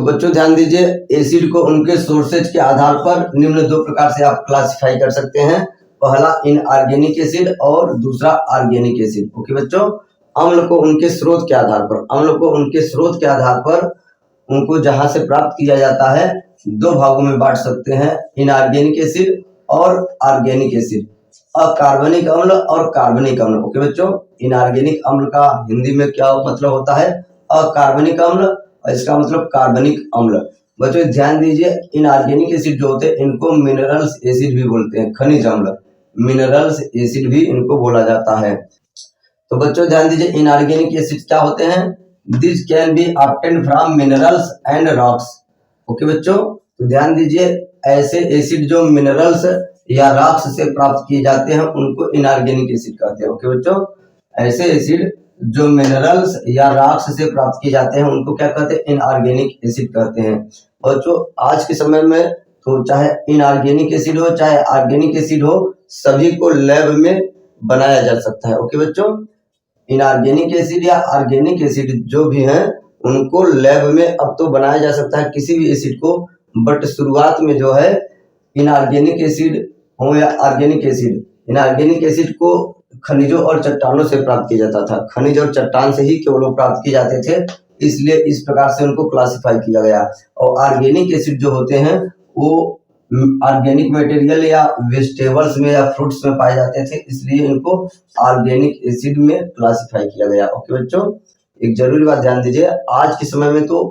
तो बच्चों ध्यान दीजिए, एसिड को उनके सोर्सेज के आधार पर निम्न दो प्रकार से आप क्लासिफाई कर सकते हैं। पहला इनऑर्गेनिक एसिड और दूसरा ऑर्गेनिक एसिड। ओके बच्चों, अम्ल को उनके स्रोत के आधार पर, अम्ल को उनके स्रोत के आधार पर उनको जहां से प्राप्त किया जाता है दो भागों में बांट सकते हैं, इनऑर्गेनिक एसिड और ऑर्गेनिक एसिड, अकार्बनिक अम्ल और कार्बनिक अम्ल। ओके बच्चों, इनऑर्गेनिक अम्ल का हिंदी में क्या मतलब होता है? अकार्बनिक अम्ल, और इसका मतलब कार्बनिक अम्ल। बच्चों ध्यान दीजिए, इनऑर्गेनिक एसिड जो होते हैं इनको मिनरल्स एसिड भी बोलते हैं, खनिज अम्ल, मिनरल्स एसिड भी इनको बोला जाता है। तो बच्चों ध्यान दीजिए, इनऑर्गेनिक एसिड क्या होते हैं? This can be obtained from minerals and rocks. Okay बच्चों, तो ध्यान दीजिए, ऐसे एसिड जो मिनरल्स या रॉक्स से प्राप्त किए जाते हैं उनको इनऑर्गेनिक एसिड कहते हैं। ओके बच्चों, ऐसे एसिड जो मिनरल्स या रॉक्स से प्राप्त किए जाते हैं उनको क्या कहते हैं? इनऑर्गेनिक एसिड कहते हैं। बच्चों आज के समय में तो चाहे इनऑर्गेनिक एसिड हो चाहे ऑर्गेनिक एसिड हो, सभी को लैब में बनाया जा सकता है। ओके बच्चों, इनऑर्गेनिक एसिड या ऑर्गेनिक एसिड जो भी हैं उनको लैब में अब तो बनाया जा सकता है किसी भी एसिड को, बट शुरुआत में जो है इनऑर्गेनिक एसिड हो या ऑर्गेनिक एसिड, इनऑर्गेनिक एसिड को खनिजों और चट्टानों से प्राप्त किया जाता था, खनिज और चट्टान से ही केवल प्राप्त किए जाते थे, इसलिए इस प्रकार से उनको क्लासिफाई किया गया। और ऑर्गेनिक एसिड जो होते हैं वो ऑर्गेनिक मटेरियल या वेजिटेबल्स में या फ्रूट्स में पाए जाते थे, इसलिए इनको ऑर्गेनिक एसिड में क्लासिफाई किया गया। ओके बच्चों, एक जरूरी बात ध्यान दीजिए, आज के समय में तो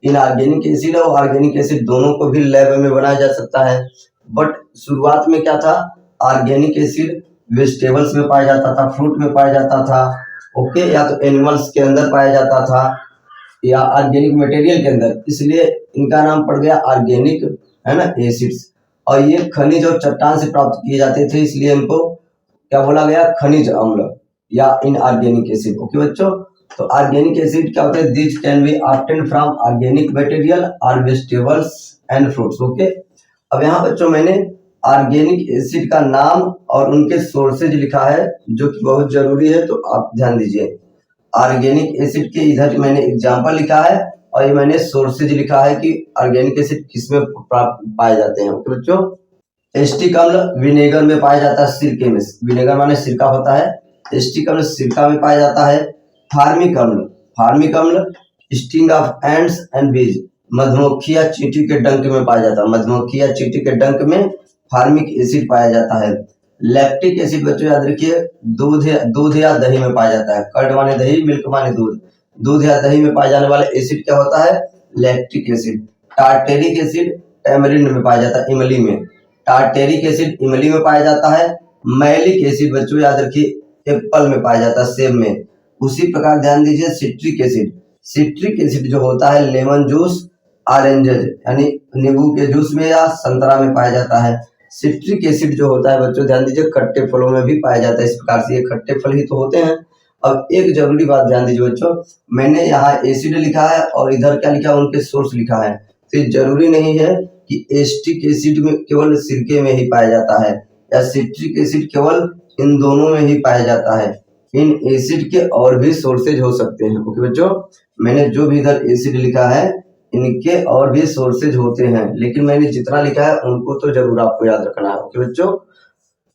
इनऑर्गेनिक एसिड और ऑर्गेनिक एसिड दोनों को भी लैब में बनाया जा सकता है, बट शुरुआत में क्या था? ऑर्गेनिक एसिड वेजिटेबल्स में पाया जाता था, फ्रूट में पाया जाता था, ओके, या तो एनिमल्स के अंदर पाया जाता था या ऑर्गेनिक मटेरियल के अंदर, इसलिए इनका नाम पड़ गया ऑर्गेनिक, है ना, एसिड्स। और ये खनिज और चट्टान से प्राप्त किए जाते थे, इसलिए इनको क्या बोला गया? खनिज अम्ल या इनऑर्गेनिक एसिड। ओके बच्चों, तो ऑर्गेनिक एसिड क्या होते हैं? This can be obtained from organic material और वेजिटेबल्स एंड फ्रूट्स। ओके, अब यहाँ बच्चों मैंने ऑर्गेनिक एसिड का नाम और उनके सोर्सेज लिखा है जो कि बहुत जरूरी है, तो आप ध्यान दीजिए। ऑर्गेनिक एसिड के इधर मैंने एग्जांपल लिखा है और ये मैंने सोर्सेज लिखा है कि ऑर्गेनिक एसिड किसमें प्राप्त पाए जाते हैं। ओके बच्चों, एस्टिक अम्ल विनेगर में पाया जाता है, सिरके में, विनेगर माने सिरका होता है, एस्टिक अम्ल सिरका में पाया जाता है। फार्मिक अम्ल, फार्मिक अम्ल स्टिंग ऑफ एंड्स एंड बीज, मधुमक्खी या चींटी के डंक में पाया जाता है, मधुमक्खी या चींटी के डंक में फार्मिक एसिड पाया जाता है। लैक्टिक एसिड बच्चों याद रखिए, दूध या दही में पाया जाता है, कर्ड माने दही, मिल्क माने दूध, दूध या दही में पाए जाने वाले एसिड क्या होता है? Lactic acid. Tartaric acid tamarind में पाया जाता है, इमली में, टार्टेरिक एसिड इमली में पाया जाता है। मैलिक एसिड बच्चों याद रखिए एप्पल में पाया जाता है, सेब में। उसी प्रकार ध्यान दीजिए सिट्रिक एसिड, सिट्रिक एसिड जो होता है लेमन जूस, ऑरेंजेस यानी नींबू के जूस में या संतरा में पाया जाता है। सिट्रिक एसिड जो होता है बच्चों ध्यान दीजिए खट्टे फलों में भी पाया जाता है, इस प्रकार से ये खट्टे फल ही तो होते हैं। अब एक जरूरी बात ध्यान दीजिए बच्चों, मैंने यहाँ एसिड लिखा है और इधर क्या लिखा है? उनके सोर्स लिखा है, तो ये जरूरी नहीं है कि एस्टिक एसिड में केवल सिरके में ही पाया जाता है या सिट्रिक एसिड केवल इन दोनों में ही पाया जाता है, इन एसिड के और भी सोर्सेज हो सकते हैं। ओके बच्चों, मैंने जो भी इधर एसिड लिखा है इनके और भी सोर्सेज होते हैं, लेकिन मैंने जितना लिखा है उनको तो जरूर आपको याद रखना है। ओके बच्चों,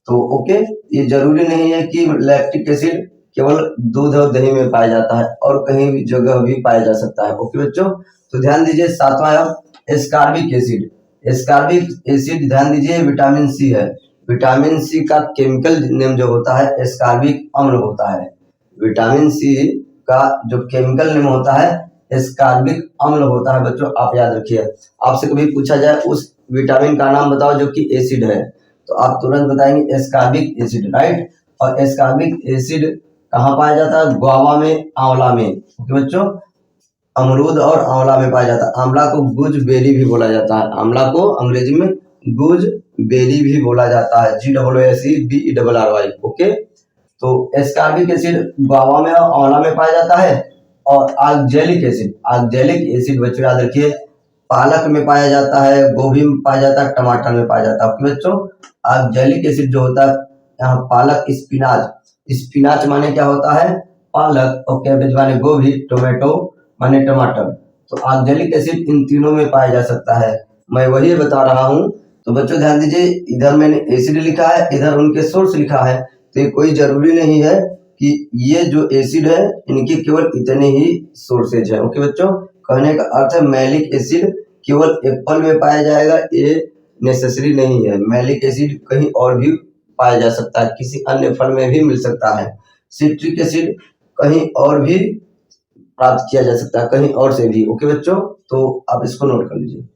तो ओके, ये जरूरी नहीं है कि लैक्टिक एसिड केवल दूध और दही में पाया जाता है, और कहीं भी जगह भी पाया जा सकता है। ओके बच्चों, तो ध्यान दीजिए सातवां एस्कॉर्बिक एसिड, एस्कॉर्बिक एसिड ध्यान दीजिए विटामिन सी है, विटामिन सी का केमिकल नेम जो होता है एस्कॉर्बिक अम्ल होता है, विटामिन सी का जो केमिकल नेम होता है एस्कॉर्बिक अम्ल होता है। बच्चों आप याद रखिए, आपसे कभी पूछा जाए उस विटामिन का नाम बताओ जो कि एसिड है, तो आप तुरंत बताएंगे एस्कॉर्बिक एसिड, राइट। और एस्कॉर्बिक एसिड कहाँ पाया जाता है? गुआवा में, आंवला में। ओके बच्चों, अमरूद और आंवला में पाया जाता है। आंवला को गुजबेरी भी बोला जाता है, आंवला को अंग्रेजी में गुजबेरी भी बोला जाता है, GWACBERRY। ओके, तो एस्कॉर्बिक एसिड गुआवा में और आंवला में पाया जाता है। और ऑक्जेलिक एसिड, ऑक्जेलिक एसिड बच्चों याद रखिए पालक में पाया जाता है, गोभी में पाया जाता है, टमाटर में पाया जाता है। ओके बच्चों, ऑक्जेलिक एसिड जो होता है यहाँ पालक, स्पिनाच, स्पिनाच माने क्या होता है? पालक, और कैबेज माने गोभी, टोमेटो माने टमाटर, तो ऑक्जेलिक एसिड इन तीनों में पाया जा सकता है, मैं वही बता रहा हूँ। तो बच्चों ध्यान दीजिए, इधर मैंने एसिड लिखा है, इधर उनके सोर्स लिखा है, तो ये कोई जरूरी नहीं है कि ये जो एसिड है इनके केवल इतने ही सोर्सेज है। ओके बच्चों, कहने का अर्थ है मैलिक एसिड केवल एप्पल में पाया जाएगा, ये नेसेसरी नहीं है। मैलिक एसिड कहीं और भी पाया जा सकता है, किसी अन्य फल में भी मिल सकता है। सिट्रिक एसिड कहीं और भी प्राप्त किया जा सकता है, कहीं और से भी। ओके बच्चों, तो आप इसको नोट कर लीजिए।